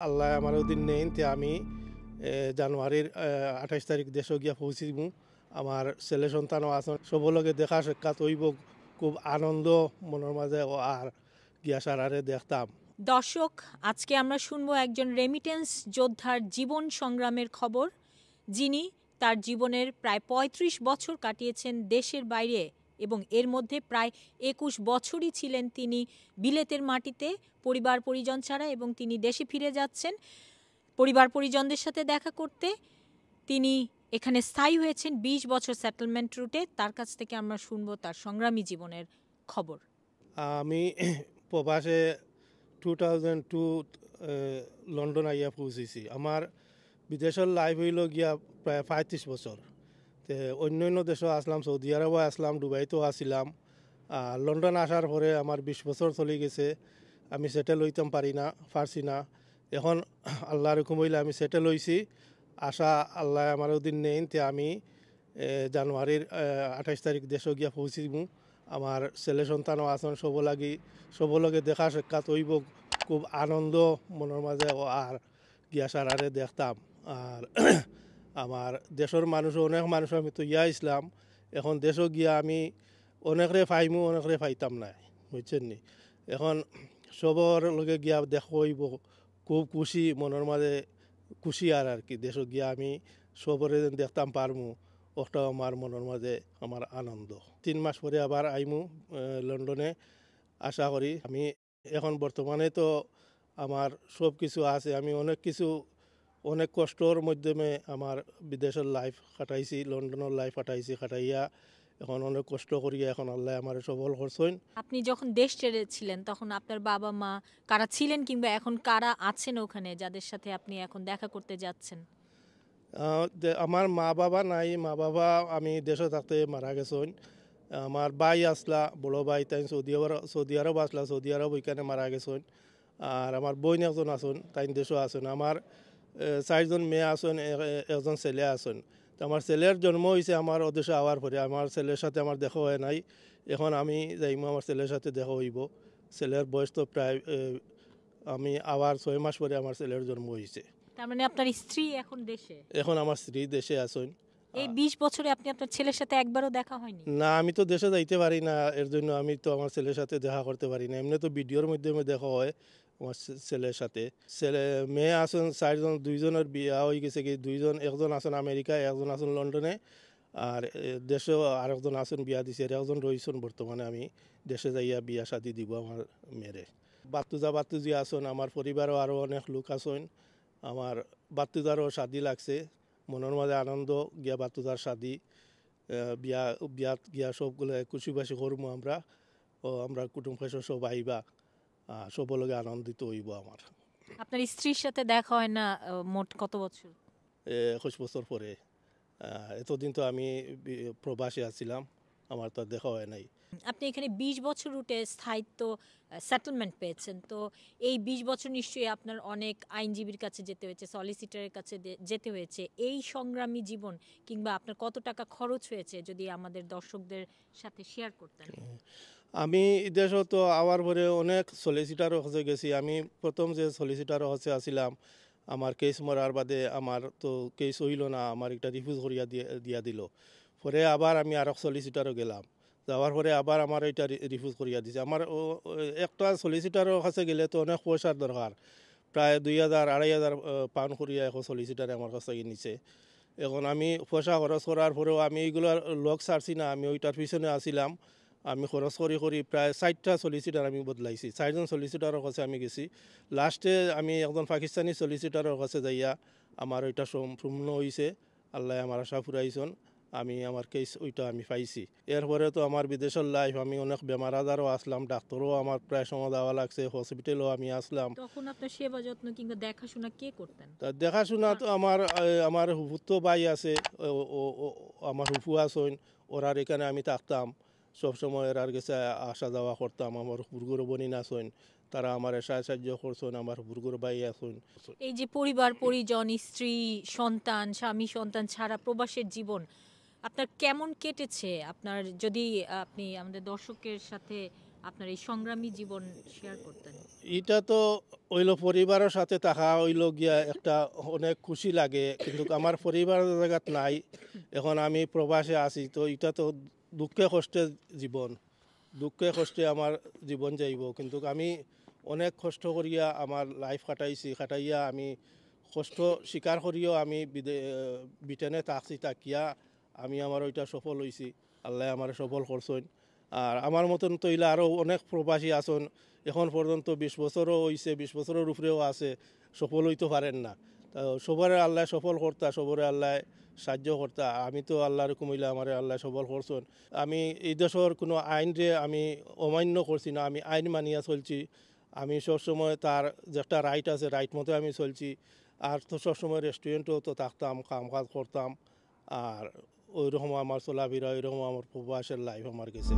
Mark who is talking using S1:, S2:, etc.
S1: আল্লাহ আমার দিন নেই তে আমি জানুয়ারির 28 তারিখ দেশে গিয়া পৌঁছিমু। আমার ছেলে সন্তানও আছেন, সবলকে দেখা সাক্ষাৎ হইব, খুব আনন্দ মনের মাঝে আর গিয়া সারারে দেখতাম।
S2: দর্শক, আজকে আমরা শুনবো একজন রেমিটেন্স যোদ্ধার জীবন সংগ্রামের খবর, যিনি তার জীবনের প্রায় ৩৫ বছর কাটিয়েছেন দেশের বাইরে এবং এর মধ্যে প্রায় ২১ বছরই ছিলেন তিনি বিলেতের মাটিতে পরিবার পরিজন ছাড়া, এবং তিনি দেশে ফিরে যাচ্ছেন পরিবার পরিজনদের সাথে দেখা করতে। তিনি এখানে স্থায়ী হয়েছেন ২০ বছর সেটেলমেন্ট রুটে। তার কাছ থেকে আমরা শুনবো তার সংগ্রামী জীবনের খবর।
S1: আমি প্রবাসে 2002 লন্ডন আইয়া পৌঁছেছি। আমার বিদেশের লাইফ হইল গিয়া প্রায় 35 বছর। তে অন্য অন্য দেশও আসলাম, সৌদি আরবও আসলাম, দুবাইতেও আসলাম। লন্ডন আসার পরে আমার 20 বছর চলে গেছে। আমি সেটেল হইতাম পারছি না। এখন আল্লাহর হুকুম হইলে আমি সেটেল হইছি। আশা আল্লাহ আমার দিন নেই তে আমি জানুয়ারির 28 তারিখ দেশে গিয়া পৌঁছিমু। আমার ছেলে সন্তানও আছেন, সবলকে দেখা সাক্ষাৎ হইব, খুব আনন্দ মনের মাঝে আর গিয়া সারারে দেখতাম। আর আমার দেশের অনেক মানুষ আমি তো ইয়া ইসলাম। এখন দেশও গিয়া আমি অনেকরে পাইমু, অনেকরে পাইতাম না, বুঝছেন নি। এখন সবর লগে গিয়া হইব, খুব খুশি মনের মাঝে, খুশি আর কি। দেশও গিয়া আমি সবরে দেখতাম পারমু, ওটা আমার মনের মাঝে আমার আনন্দ। 3 মাস পরে আবার আইমু লন্ডনে। আশা করি আমি এখন বর্তমানে তো আমার সব কিছু আছে। আমি অনেক কষ্টর মাধ্যমে আমার বিদেশের লাইফ কাটাইছি, লন্ডনের লাইফ কাটাইয়া এখন অনেক কষ্ট করিয়া এখন আল্লাহ আমার সবল করছেন।
S2: আপনি যখন দেশ ছেড়েছিলেন তখন আপনার বাবা মা কারা ছিলেন, কিংবা এখন কারা আছেন ওখানে যাদের সাথে আপনি এখন দেখা করতে যাচ্ছেন?
S1: আমার মা বাবা নাই। মা বাবা আমি দেশে থাকতে মারা গেছেন। আমার ভাই আসলা, বড় ভাই, তাই সৌদি আরব আসলা, সৌদি আরব ওইখানে মারা গেছেন। আর আমার বোন একজন আছেন, তাই দেশও আছেন। আমার 4জন মেয়ে আছেন, একজন ছেলে আছেন। তো আমার ছেলের জন্ম হয়েছে আমার ওদেশে আওয়ার পরে। আমার ছেলের সাথে আমার দেখা হয় নাই। এখন আমি যাইমু, আমার ছেলের সাথে দেখা হইব। ছেলের বয়স তো প্রায় আমি আবার 6 মাস পরে আমার ছেলের জন্ম হয়েছে।
S2: তার মানে আপনার স্ত্রী এখন দেশে?
S1: এখন আমার স্ত্রী দেশে আছেন।
S2: এই ২০ বছরে আপনি আপনার ছেলের সাথে একবারও দেখা হয়নি?
S1: না, আমি তো দেশে যাইতে পারি না, এর জন্য আমি তো আমার ছেলের সাথে দেখা করতে পারি না। এমনি তো ভিডিওর মাধ্যমে দেখা হয় আমার ছেলের সাথে। মেয়ে আছেন 4জন, 2জনের বিয়া হয়ে গেছে কি, একজন আছেন আমেরিকায়, একজন আছেন লন্ডনে। আর দেশেও আরেকজন আছেন, বিয়া দিছে, একজন রয়েছেন বর্তমানে। আমি দেশে যাইয়া বিয়া শাদি দিব আমার মেয়েরে। বাত্তুজি আছেন, আমার পরিবারও আরও অনেক লোক আছেন। আমার বাত্তুজারও শাদি লাগছে, মনের মাঝে আনন্দ গিয়া বাত্তুজার শাদি বিয়াত গিয়া সবগুলো খুশিবাসি করবো আমরা। আমরা কুটুম পয়সা সব আইবা, সব লগে আনন্দিত হইব আমার।
S2: আপনার স্ত্রীর সাথে দেখা হয় না মোট কত বছর?
S1: 21 বছর পরে। এতদিন তো আমি প্রবাসী আছিলাম, আমার তো দেখা হয় নাই।
S2: আপনি এখানে ২০ বছর রুটে স্থায়িত্ব সেটেলমেন্ট পেয়েছেন, তো এই ২০ বছর নিশ্চয়ই আপনার অনেক আইনজীবীর কাছে যেতে হয়েছে, সলিসিটারের কাছে যেতে হয়েছে। এই সংগ্রামী জীবন কিংবা আপনার কত টাকা খরচ হয়েছে যদি আমাদের দর্শকদের সাথে শেয়ার করতেন?
S1: আমি দেশে তো আওয়ার পরে অনেক সলিসিটারও কাছে গেছি। আমি প্রথম যে সলিসিটারও কাছে আসিলাম, আমার কেস মরার বাদে আমার তো কেস হইল না, আমার একটা রিফিউজ করিয়া দিয়া দিল। পরে আবার আমি আর সলিসিটারও গেলাম, যাওয়ার পরে আবার আমার এটা রিফিউজ করিয়া দিছে। আমার একটা সলিসিটারের কাছে গেলে তো অনেক পয়সার দরকার, প্রায় 2,000 2,500 পাউন্ড করিয়া এখন সলিসিটারে আমার কাছে নিছে। এখন আমি পয়সা খরচ করার পরেও আমি এইগুলো লগ ছাড়ছি না, আমি ওইটার পিছনে আসিলাম। আমি খরচ করি প্রায় 4টা সলিসিটার আমি বদলাইছি, 4জন সলিসিটারের কাছে আমি গেছি। লাস্টে আমি একজন পাকিস্তানি সলিসিটারের কাছে যাইয়া আমার ওইটা সম্পূর্ণ হয়েছে। আল্লাহ আমার আশা ফুরাইছেন, আমি আমার কেস ওইটা আমি পাইছি। এরপরে তো আমার বিদেশের লাইফ, আমি অনেক বেমার আজারও আসলাম, ডাক্তারও আমার প্রায় সময় দেওয়া লাগছে, হসপিটালও আমি আসলাম।
S2: তখন আপনার সেবা যত্ন কিংবা দেখাশোনা কে করতেন?
S1: তা দেখাশোনা তো আমার হুফুতো ভাই আছে, আমার হুফু আছেন, ওরার এখানে আমি থাকতাম সবসময়, এরার কাছে আসা যাওয়া করতাম। আমার হুরগুর বোনিন আছেন, তারা আমার সাহায্য করছেন, আমার হুরগুর ভাই আছেন।
S2: এই যে পরিবার পরিজন, স্ত্রী সন্তান, স্বামী সন্তান ছাড়া প্রবাসের জীবন আপনার কেমন কেটেছে? আপনার যদি আপনি আমাদের দর্শকের সাথে আপনার এই সংগ্রামী জীবন শেয়ার করতেন?
S1: এটা তো ওইলো পরিবারের সাথে থাকা হইল গিয়া একটা অনেক খুশি লাগে, কিন্তু আমার পরিবারের জায়গাত নাই। এখন আমি প্রবাসে আছি, তো এটা তো দুঃখে কষ্টে জীবন, দুঃখে কষ্টে আমার জীবন যাইব। কিন্তু আমি অনেক কষ্ট করিয়া আমার লাইফ কাটাইয়া আমি কষ্ট স্বীকার করিও আমি ব্রিটেনে থাকছি, তাকিয়া আমি আমার ওইটা সফল হয়েছি। আল্লাহ আমার সফল করছেন। আর আমার মতন তো ইলা আরও অনেক প্রবাসী আছেন, এখন পর্যন্ত 20 বছরও হয়েছে, 20 বছরের উপরেও আছে, সফল হইতে পারেন না। তো সবার আল্লাহ সফল করতা, সবরে আল্লাহ সাহায্য করতা। আমি তো আল্লাহর কুমিল্লা আমার আল্লাহ সফল করছেন। আমি এই দেশের কোনো আইনরে আমি অমান্য করছি না, আমি আইন মানিয়া চলছি। আমি সবসময় তার যে একটা রাইট আছে, রাইট মতো আমি চলছি। আর তো সবসময় রেস্টুরেন্টেও তো থাকতাম, কাম কাজ করতাম। আর ওইরকম আমার চলাফেরা, ওইরকম আমার প্রবাসের লাইফ আমার গেছে।